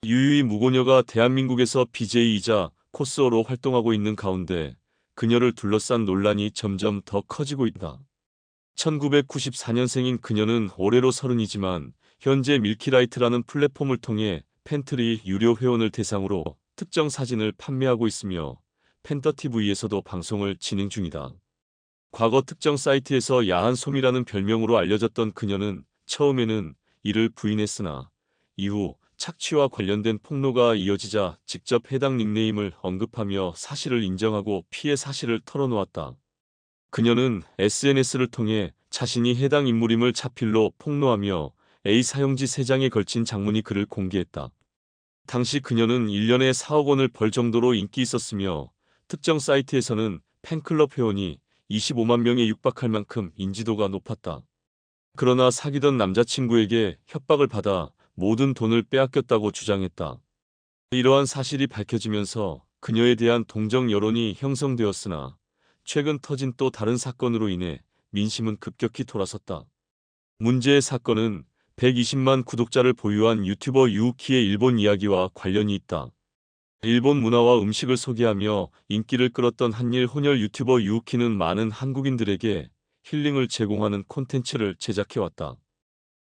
유유히 무고녀가 대한민국에서 BJ이자 코스어로 활동하고 있는 가운데 그녀를 둘러싼 논란이 점점 더 커지고 있다. 1994년생인 그녀는 올해로 30이지만 현재 밀키라이트라는 플랫폼을 통해 팬트리 유료 회원을 대상으로 특정 사진을 판매하고 있으며 팬더티V에서도 방송을 진행 중이다. 과거 특정 사이트에서 야한 솜이라는 별명으로 알려졌던 그녀는 처음에는 이를 부인했으나 이후 착취와 관련된 폭로가 이어지자 직접 해당 닉네임을 언급하며 사실을 인정하고 피해 사실을 털어놓았다. 그녀는 SNS를 통해 자신이 해당 인물임을 차필로 폭로하며 A 사용지 3장에 걸친 장문의 글을 공개했다. 당시 그녀는 1년에 4억 원을 벌 정도로 인기 있었으며 특정 사이트에서는 팬클럽 회원이 25만 명에 육박할 만큼 인지도가 높았다. 그러나 사귀던 남자친구에게 협박을 받아 모든 돈을 빼앗겼다고 주장했다. 이러한 사실이 밝혀지면서 그녀에 대한 동정 여론이 형성되었으나 최근 터진 또 다른 사건으로 인해 민심은 급격히 돌아섰다. 문제의 사건은 120만 구독자를 보유한 유튜버 유우키의 일본 이야기와 관련이 있다. 일본 문화와 음식을 소개하며 인기를 끌었던 한일 혼혈 유튜버 유우키는 많은 한국인들에게 힐링을 제공하는 콘텐츠를 제작해왔다.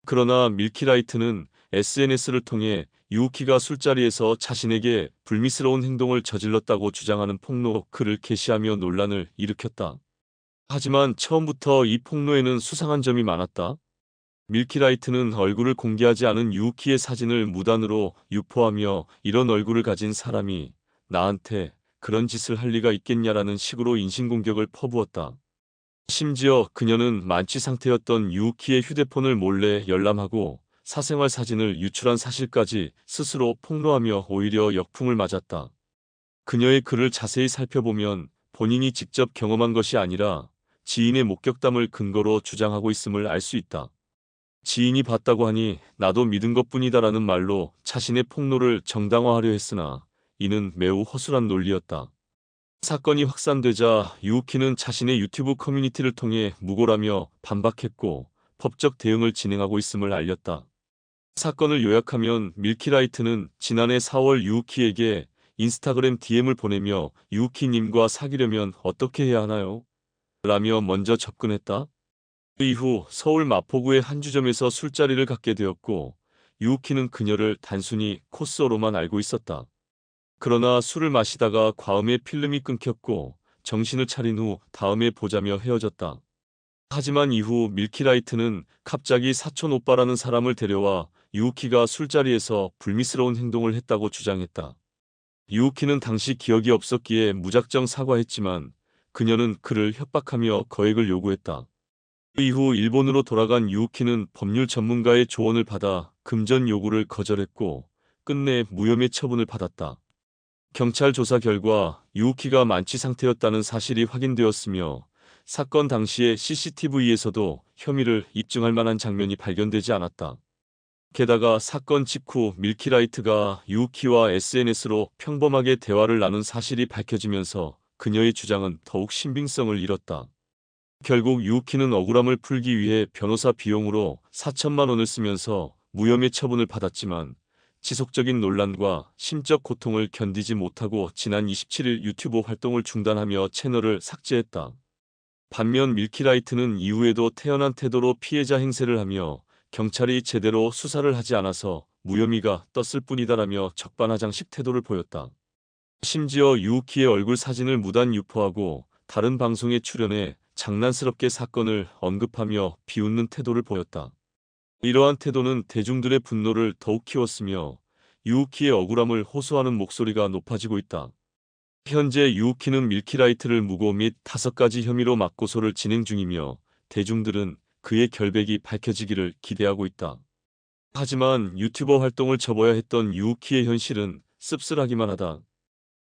그러나 밀키라이트는 SNS를 통해 유우키가 술자리에서 자신에게 불미스러운 행동을 저질렀다고 주장하는 폭로 글을 게시하며 논란을 일으켰다. 하지만 처음부터 이 폭로에는 수상한 점이 많았다. 밀키라이트는 얼굴을 공개하지 않은 유우키의 사진을 무단으로 유포하며 이런 얼굴을 가진 사람이 나한테 그런 짓을 할 리가 있겠냐라는 식으로 인신공격을 퍼부었다. 심지어 그녀는 만취 상태였던 유우키의 휴대폰을 몰래 열람하고 사생활 사진을 유출한 사실까지 스스로 폭로하며 오히려 역풍을 맞았다. 그녀의 글을 자세히 살펴보면 본인이 직접 경험한 것이 아니라 지인의 목격담을 근거로 주장하고 있음을 알 수 있다. 지인이 봤다고 하니 나도 믿은 것뿐이다라는 말로 자신의 폭로를 정당화하려 했으나 이는 매우 허술한 논리였다. 사건이 확산되자 유우키는 자신의 유튜브 커뮤니티를 통해 무고라며 반박했고 법적 대응을 진행하고 있음을 알렸다. 사건을 요약하면 밀키라이트는 지난해 4월 유우키에게 인스타그램 DM을 보내며 유우키님과 사귀려면 어떻게 해야 하나요? 라며 먼저 접근했다. 그 이후 서울 마포구의 한 주점에서 술자리를 갖게 되었고 유우키는 그녀를 단순히 코스어로만 알고 있었다. 그러나 술을 마시다가 과음에 필름이 끊겼고 정신을 차린 후 다음에 보자며 헤어졌다. 하지만 이후 밀키라이트는 갑자기 사촌 오빠라는 사람을 데려와 유우키가 술자리에서 불미스러운 행동을 했다고 주장했다. 유우키는 당시 기억이 없었기에 무작정 사과했지만 그녀는 그를 협박하며 거액을 요구했다. 그 이후 일본으로 돌아간 유우키는 법률 전문가의 조언을 받아 금전 요구를 거절했고 끝내 무혐의 처분을 받았다. 경찰 조사 결과 유우키가 만취 상태였다는 사실이 확인되었으며 사건 당시의 CCTV에서도 혐의를 입증할 만한 장면이 발견되지 않았다. 게다가 사건 직후 밀키라이트가 유우키와 SNS로 평범하게 대화를 나눈 사실이 밝혀지면서 그녀의 주장은 더욱 신빙성을 잃었다. 결국 유우키는 억울함을 풀기 위해 변호사 비용으로 4천만 원을 쓰면서 무혐의 처분을 받았지만 지속적인 논란과 심적 고통을 견디지 못하고 지난 27일 유튜브 활동을 중단하며 채널을 삭제했다. 반면 밀키라이트는 이후에도 태연한 태도로 피해자 행세를 하며 경찰이 제대로 수사를 하지 않아서 무혐의가 떴을 뿐이다라며 적반하장식 태도를 보였다. 심지어 유우키의 얼굴 사진을 무단 유포하고 다른 방송에 출연해 장난스럽게 사건을 언급하며 비웃는 태도를 보였다. 이러한 태도는 대중들의 분노를 더욱 키웠으며 유우키의 억울함을 호소하는 목소리가 높아지고 있다. 현재 유우키는 밀키라이트를 무고 및 5가지 혐의로 맞고소를 진행 중이며 대중들은 그의 결백이 밝혀지기를 기대하고 있다. 하지만 유튜버 활동을 접어야 했던 유우키의 현실은 씁쓸하기만 하다.